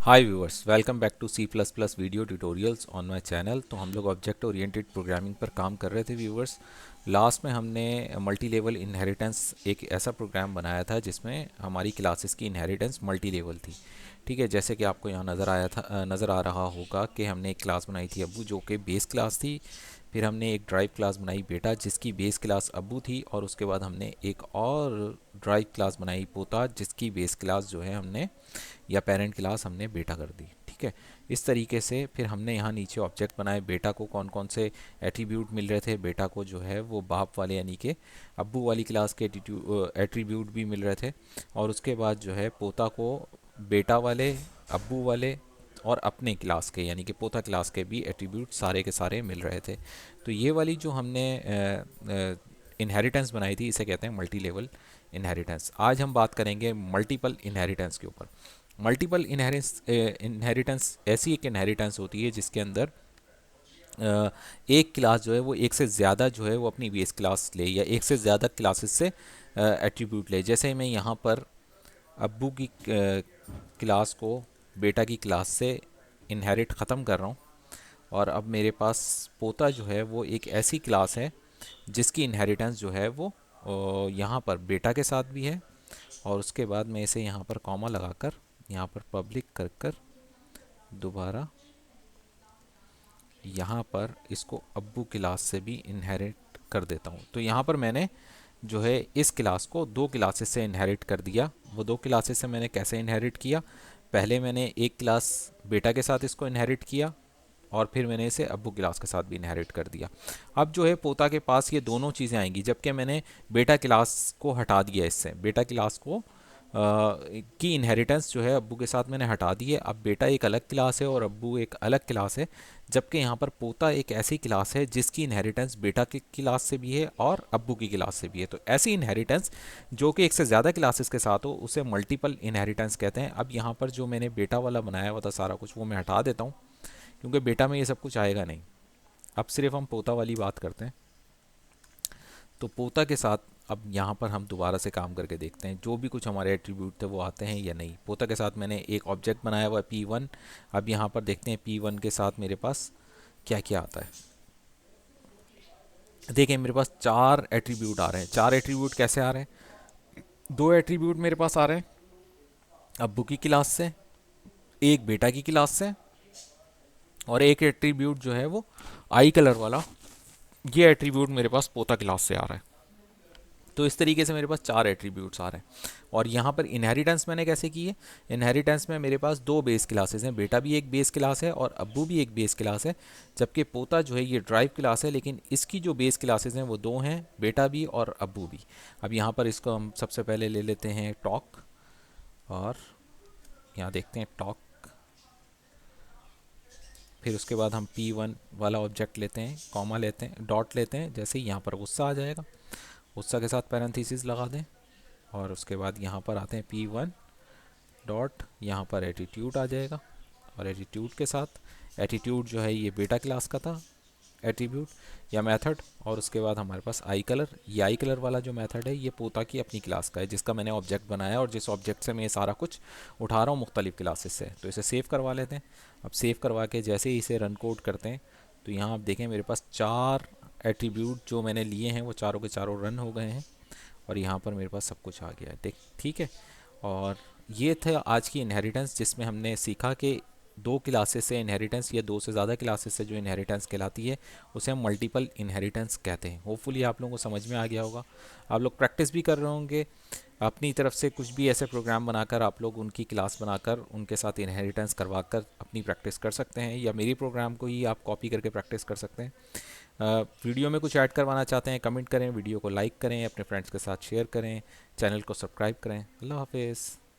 Hi viewers, welcome back to C plus plus video tutorials on my channel. तो हम लोग object oriented programming पर काम कर रहे थे व्यूअर्स। लास्ट में हमने मल्टी लेवल इनहेरिटेंस एक ऐसा प्रोग्राम बनाया था जिसमें हमारी क्लासेस की इनहेरिटेंस मल्टी लेवल थी। ठीक है, जैसे कि आपको यहाँ नज़र आ रहा होगा कि हमने एक क्लास बनाई थी अब्बू, जो कि बेस क्लास थी। फिर हमने एक ड्राइव क्लास बनाई बेटा, जिसकी बेस क्लास अब्बू थी। और उसके बाद हमने एक और ड्राइव क्लास बनाई पोता, जिसकी बेस क्लास जो है हमने या पेरेंट क्लास हमने बेटा कर दी। ठीक है, इस तरीके से फिर हमने यहाँ नीचे ऑब्जेक्ट बनाए। बेटा को कौन कौन से एट्रीब्यूट मिल रहे थे? बेटा को जो है वो बाप वाले यानी कि अब्बू वाली क्लास के एट्रीब्यूट भी मिल रहे थे। और उसके बाद जो है पोता को बेटा वाले, अब्बू वाले और अपने क्लास के यानी कि पोता क्लास के भी एट्रीब्यूट सारे के सारे मिल रहे थे। तो ये वाली जो हमने इनहेरिटेंस बनाई थी, इसे कहते हैं मल्टी लेवल इनहेरिटेंस। आज हम बात करेंगे मल्टीपल इनहेरिटेंस के ऊपर। मल्टीपल इनहेरिटेंस ऐसी एक इनहेरिटेंस होती है जिसके अंदर एक क्लास जो है वो एक से ज़्यादा जो है वो अपनी बेस क्लास ले, या एक से ज़्यादा क्लासेस से एट्रीब्यूट ले। जैसे मैं यहाँ पर अब्बू की क्लास को बेटा की क्लास से इनहेरिट ख़त्म कर रहा हूँ, और अब मेरे पास पोता जो है वो एक ऐसी क्लास है जिसकी इनहेरिटेंस जो है वो यहाँ पर बेटा के साथ भी है। और उसके बाद मैं इसे यहाँ पर कॉमा लगाकर यहाँ पर पब्लिक कर कर दोबारा यहाँ पर इसको अब्बू क्लास से भी इनहेरिट कर देता हूँ। तो यहाँ पर मैंने जो है इस क्लास को दो क्लासेस से इनहेरिट कर दिया। वो दो क्लासेस से मैंने कैसे इनहेरिट किया? पहले मैंने एक क्लास बेटा के साथ इसको इनहेरिट किया, और फिर मैंने इसे अब्बू क्लास के साथ भी इनहेरिट कर दिया। अब जो है पोता के पास ये दोनों चीज़ें आएंगी, जबकि मैंने बेटा क्लास को हटा दिया। इससे बेटा क्लास को की इनहेरिटेंस जो है अब्बू के साथ मैंने हटा दी है। अब बेटा एक अलग क्लास है और अब्बू एक अलग क्लास है, जबकि यहाँ पर पोता एक ऐसी क्लास है जिसकी इनहेरिटेंस बेटा की क्लास से भी है और अब्बू की क्लास से भी है। तो ऐसी इनहेरिटेंस जो कि एक से ज़्यादा क्लासेस के साथ हो, उसे मल्टीपल इनहेरिटेंस कहते हैं। अब यहाँ पर जो मैंने बेटा वाला बनाया हुआ था सारा कुछ, वो मैं हटा देता हूँ, क्योंकि बेटा में ये सब कुछ आएगा नहीं। अब सिर्फ हम पोता वाली बात करते हैं। तो पोता के साथ अब यहाँ पर हम दोबारा से काम करके देखते हैं जो भी कुछ हमारे एट्रीब्यूट थे वो आते हैं या नहीं। पोता के साथ मैंने एक ऑब्जेक्ट बनाया हुआ है P1। अब यहाँ पर देखते हैं P1 के साथ मेरे पास क्या क्या आता है। देखिए मेरे पास चार एट्रीब्यूट आ रहे हैं। चार एट्रीब्यूट कैसे आ रहे हैं? दो एट्रीब्यूट मेरे पास आ रहे हैं अब्बू की क्लास से, एक बेटा की क्लास से, और एक एट्रीब्यूट जो है वो आई कलर वाला, ये एट्रीब्यूट मेरे पास पोता क्लास से आ रहा है। तो इस तरीके से मेरे पास चार एट्रीब्यूट्स आ रहे हैं। और यहाँ पर इनहेरिटेंस मैंने कैसे की है? इनहेरिटेंस में मेरे पास दो बेस क्लासेस हैं, बेटा भी एक बेस क्लास है और अब्बू भी एक बेस क्लास है, जबकि पोता जो है ये ड्राइव क्लास है, लेकिन इसकी जो बेस क्लासेस हैं वो दो हैं, बेटा भी और अब्बू भी। अब यहाँ पर इसको हम सबसे पहले ले लेते हैं टॉक, और यहाँ देखते हैं टॉक। फिर उसके बाद हम P1 वाला ऑब्जेक्ट लेते हैं, कॉमा लेते हैं, डॉट लेते हैं। जैसे ही यहाँ पर गुस्सा आ जाएगा, गुस्सा के साथ पैरेंथेसिस लगा दें, और उसके बाद यहाँ पर आते हैं P1 डॉट, यहाँ पर एटीट्यूड आ जाएगा, और एटीट्यूड के साथ एटीट्यूड जो है ये बेटा क्लास का था एट्रीब्यूट या मेथड। और उसके बाद हमारे पास आई कलर, ये आई कलर वाला जो मेथड है ये पोता की अपनी क्लास का है, जिसका मैंने ऑब्जेक्ट बनाया और जिस ऑब्जेक्ट से मैं ये सारा कुछ उठा रहा हूँ मुख्तलिफ क्लासेस से। तो इसे सेव करवा लेते हैं। अब सेव करवा के जैसे ही इसे रन कोड करते हैं, तो यहाँ आप देखें मेरे पास चार एट्रीब्यूट जो मैंने लिए हैं वो चारों के चारों रन हो गए हैं, और यहाँ पर मेरे पास सब कुछ आ गया है। देख ठीक है। और ये था आज की इनहेरिटेंस, जिसमें हमने सीखा कि दो क्लासेस से इनहेरिटेंस या दो से ज़्यादा क्लासेस से जो इनहेरिटेंस कहलाती है उसे हम मल्टीपल इनहेरिटेंस कहते हैं। होपफुली आप लोगों को समझ में आ गया होगा। आप लोग प्रैक्टिस भी कर रहे होंगे अपनी तरफ से, कुछ भी ऐसे प्रोग्राम बनाकर आप लोग उनकी क्लास बनाकर उनके साथ इनहेरिटेंस करवा कर अपनी प्रैक्टिस कर सकते हैं, या मेरी प्रोग्राम को ही आप कॉपी करके प्रैक्टिस कर सकते हैं। वीडियो में कुछ ऐड करवाना चाहते हैं कमेंट करें, वीडियो को लाइक करें, अपने फ्रेंड्स के साथ शेयर करें, चैनल को सब्सक्राइब करें। अल्लाह हाफिज़।